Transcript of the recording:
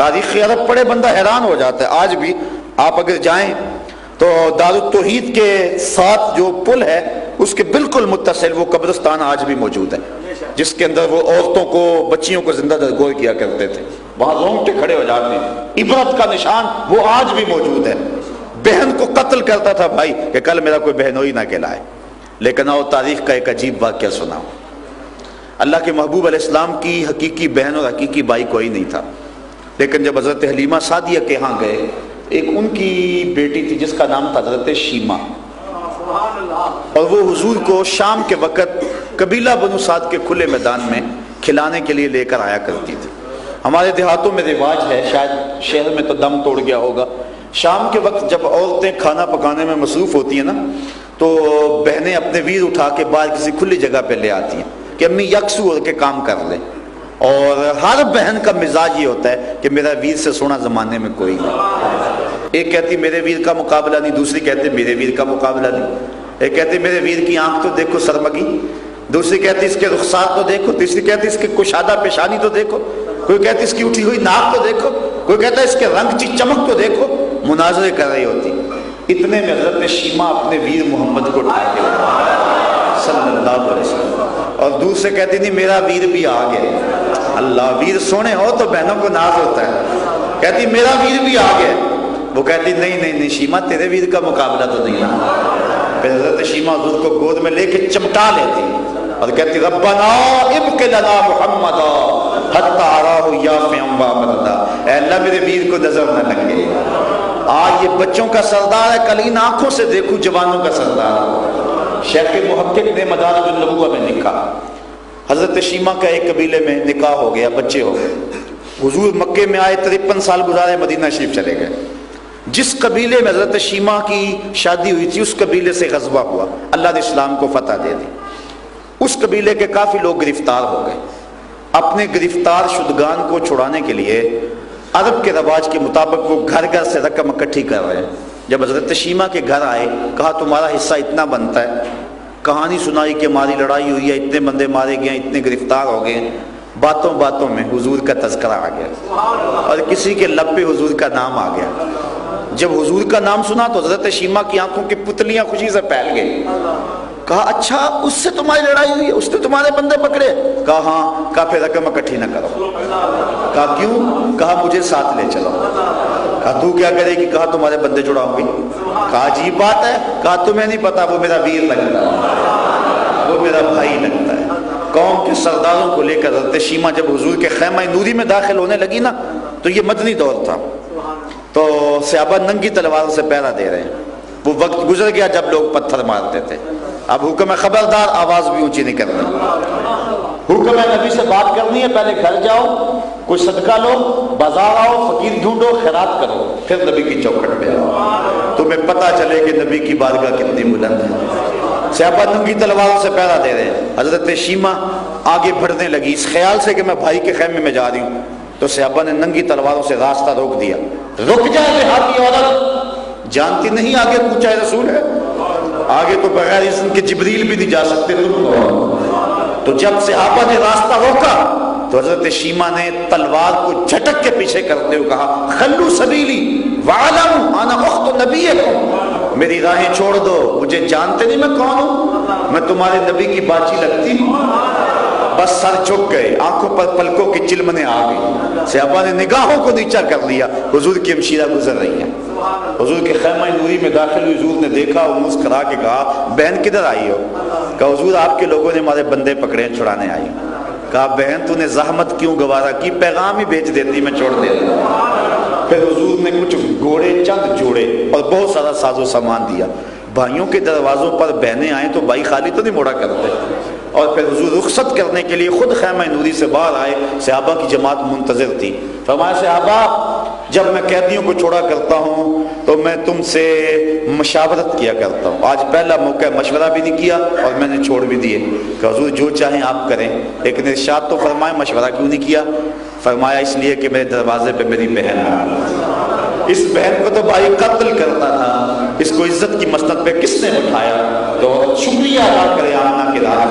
تاریخ عرب پڑھے بندہ حیران ہو جاتا ہے. آج بھی آپ اگر جائیں تو دارالتوحید کے ساتھ جو پل ہے اس کے بالکل متصل وہ قبرستان آج بھی موجود ہے، جس کے اندر وہ عورتوں کو بچیوں کو زندہ درگور کیا کرتے تھے. وہاں رونگٹے کھڑے ہو جاتے ہیں. عبرت کا نشان وہ آج بھی موجود ہے. بہن کو قتل کرتا تھا بھائی کہ کل میرا کوئی بہنوئی نہ کہلائے. لیکن آؤ تاریخ کا ایک عجیب واقعہ سناؤ. اللہ کے محبوب علیہ السلام کی حقیقی بہن اور حقیقی بھائی کوئی نہیں تھا، لیکن جب حضرت حلیمہ سعدیہ کے ہاں گئے، ایک ان کی بیٹی تھی جس کا نام تھا حضرت شیمہ، اور وہ حضور کو شام کے وقت قبیلہ بنو سعد کے کھلے میدان میں کھلانے کے لیے لے کر آیا کرتی تھی. ہمارے دیہاتوں میں رواج ہے، شاید شہر میں تو دم توڑ گیا ہوگا، شام کے وقت جب عورتیں کھانا پکانے میں مصروف ہوتی ہیں نا تو بہنیں اپنے ویر اٹھا کے باہر کسی کھلی جگہ پہ لے آتی ہیں کہ امی یکسو ہو کے کام کر لیں. اور ہر بہن کا مزاج یہ ہوتا ہے کہ میرا ویر سے سونا زمانے میں کوئی نہیں. ایک کہتی میرے ویر کا مقابلہ نہیں، دوسری کہتے میرے ویر کا مقابلہ نہیں. ایک کہتی میرے ویر کی آنکھ تو دیکھو سرمگی، دوسری کہتی اس کے رخسار تو دیکھو، تیسری کہتی اس کے کشادہ پیشانی تو دیکھو، کوئی کہتی اس کی اٹھی ہوئی ناک تو دیکھو، کوئی کہتا ہے اس کے رنگ کی چمک تو دیکھو. مناظرے کر رہی ہوتی. اتنے میں حضرت شیمہ اپنے ویر محمد کو اٹھا کے صلی اللہ علیہ وسلم، اور دور سے کہتی نہیں میرا ویر بھی آ گیا. اللہ، ویر سونے ہو تو بہنوں کو ناز ہوتا ہے. کہتی میرا ویر بھی آ گیا. وہ کہتی نہیں شیمہ تیرے ویر کا مقابلہ تو نہیں ہے. پھر حضرت شیمہ حضور کو گود میں لے کے چمٹا لیتی اور کہتی ربنا ابق لنا محمدا حتی اراہ یافعا وامردا. اے اللہ میرے ویر کو نظر نہ لگے. آج یہ بچوں کا سردار ہے، کل ان آنکھوں سے دیکھوں جوانوں کا سردار. شیخ محقق نے مدارج النبوہ میں لکھا حضرت شیمہ کا ایک قبیلے میں نکاح ہو گیا، بچے ہو گئے. حضور مکے میں آئے، 53 سال گزارے، مدینہ شریف چلے گئے. جس قبیلے میں حضرت شیمہ کی شادی ہوئی تھی اس قبیلے سے غزوہ ہوا، اللہ نے اسلام کو فتح دے دی. اس قبیلے کے کافی لوگ گرفتار ہو گئے. اپنے گرفتار شدگان کو چھڑانے کے لیے عرب کے رواج کے مطابق وہ گھر گھر سے رقم اکٹھی کر رہے ہیں. جب حضرت شیمہ کے گھر آئے، کہا تمہارا حصہ اتنا بنتا ہے. کہانی سنائی کہ ہماری لڑائی ہوئی ہے، اتنے بندے مارے گئے، اتنے گرفتار ہو گئے. باتوں باتوں میں حضور کا تذکرہ آ گیا اور کسی کے لب پہ حضور کا نام آ گیا. جب حضور کا نام سنا تو حضرت شیمہ کی آنکھوں کی پتلیاں خوشی سے پھیل گئی. کہا اچھا اس سے تمہاری لڑائی ہوئی ہے، اس نے تمہارے بندے پکڑے؟ کہا ہاں. کہا پھر رقم اکٹھی نہ کرو. کہا کیوں؟ کہا مجھے ساتھ لے چلو. کہا تو کیا کرے گی؟ کہا تمہارے بندے چھڑاؤں گی. کہا عجیب بات ہے. کہا تمہیں نہیں پتا وہ میرا ویر لگتا ہے، وہ میرا بھائی لگتا ہے. قوم کے سرداروں کو لے کر حضرت شیمہ جب حضور کے خیمہ نوری میں داخل ہونے لگی نا تو یہ مدنی دور تھا، تو صحابہ ننگی تلواروں سے پہرا دے رہے ہیں. وہ وقت گزر گیا جب لوگ پتھر مارتے تھے. اب حکم ہے خبردار آواز بھی اونچی نہیں کرنی. حکم ہے نبی سے بات کرنی ہے، پہلے گھر جاؤ، کوئی صدقہ لو، بازار آؤ، فقیر ڈھونڈو، خیرات کرو، پھر نبی کی چوکھٹ پہ آؤ، تمہیں پتہ چلے کہ نبی کی بارگاہ کتنی بلند ہے. صحابہ ننگی تلواروں سے پہرا دے رہے ہیں. حضرت شیمہ آگے بڑھنے لگی اس خیال سے کہ میں بھائی کے خیمے میں جا رہی ہوں، تو صحابہ نے ننگی تلواروں سے راستہ روک دیا. رک جائے دیہاتی عورت، جانتی نہیں آگے پوچھا رسول ہے، آگے تو بغیر اذن کے جبریل بھی نہیں جا سکتے. تو جب صحابہ نے راستہ روکا تو حضرت شیمہ نے تلوار کو جھٹک کے پیچھے کرتے ہوئے کہا خلو سبیلی وعلم انا اخت نبیکم، میری راہیں چھوڑ دو، مجھے جانتے نہیں میں کون ہوں، میں تمہارے نبی کی باچی لگتی ہوں. بس سر جھک گئے، آنکھوں پر پلکوں کی چلمنے آ گئی. صحابہ نے نگاہوں کو نیچا کر لیا. حضور کی ہمشیرہ گزر رہی ہیں. حضور کے خیمہ نوری میں داخل ہوئی. حضور نے دیکھا اور مسکرا کے کہا بہن کدھر آئی ہو؟ کہا حضور آپ کے لوگوں نے ہمارے بندے پکڑے ہیں، چھڑانے آئی. کہا بہن تو نے زحمت کیوں گوارا کی، پیغام ہی بھیج دیتی میں چھوڑ دیتا. پھر حضور نے کچھ گھوڑے چند جوڑے اور بہت سارا ساز و سامان دیا. بھائیوں کے دروازوں پر بہنیں آئیں تو بھائی خالی تو نہیں موڑا کرتے. اور پھر حضور رخصت کرنے کے لیے خود خیمہ نوری سے باہر آئے. صحابہ کی جماعت منتظر تھی. فرمایا صحابہ جب میں قیدیوں کو چھوڑا کرتا ہوں تو میں تم سے مشاورت کیا کرتا ہوں. آج پہلا موقع مشورہ بھی نہیں کیا اور میں نے چھوڑ بھی دیے. کہ حضور جو چاہیں آپ کریں، لیکن ارشاد تو فرمائے مشورہ کیوں نہیں کیا؟ فرمایا اس لیے کہ میرے دروازے پہ میری بہن ہے. اس بہن کو تو بھائی قتل کرتا تھا، اس کو عزت کی مسند پہ کس نے اٹھایا؟ تو شکریہ ادا کرے آمنہ کے لائے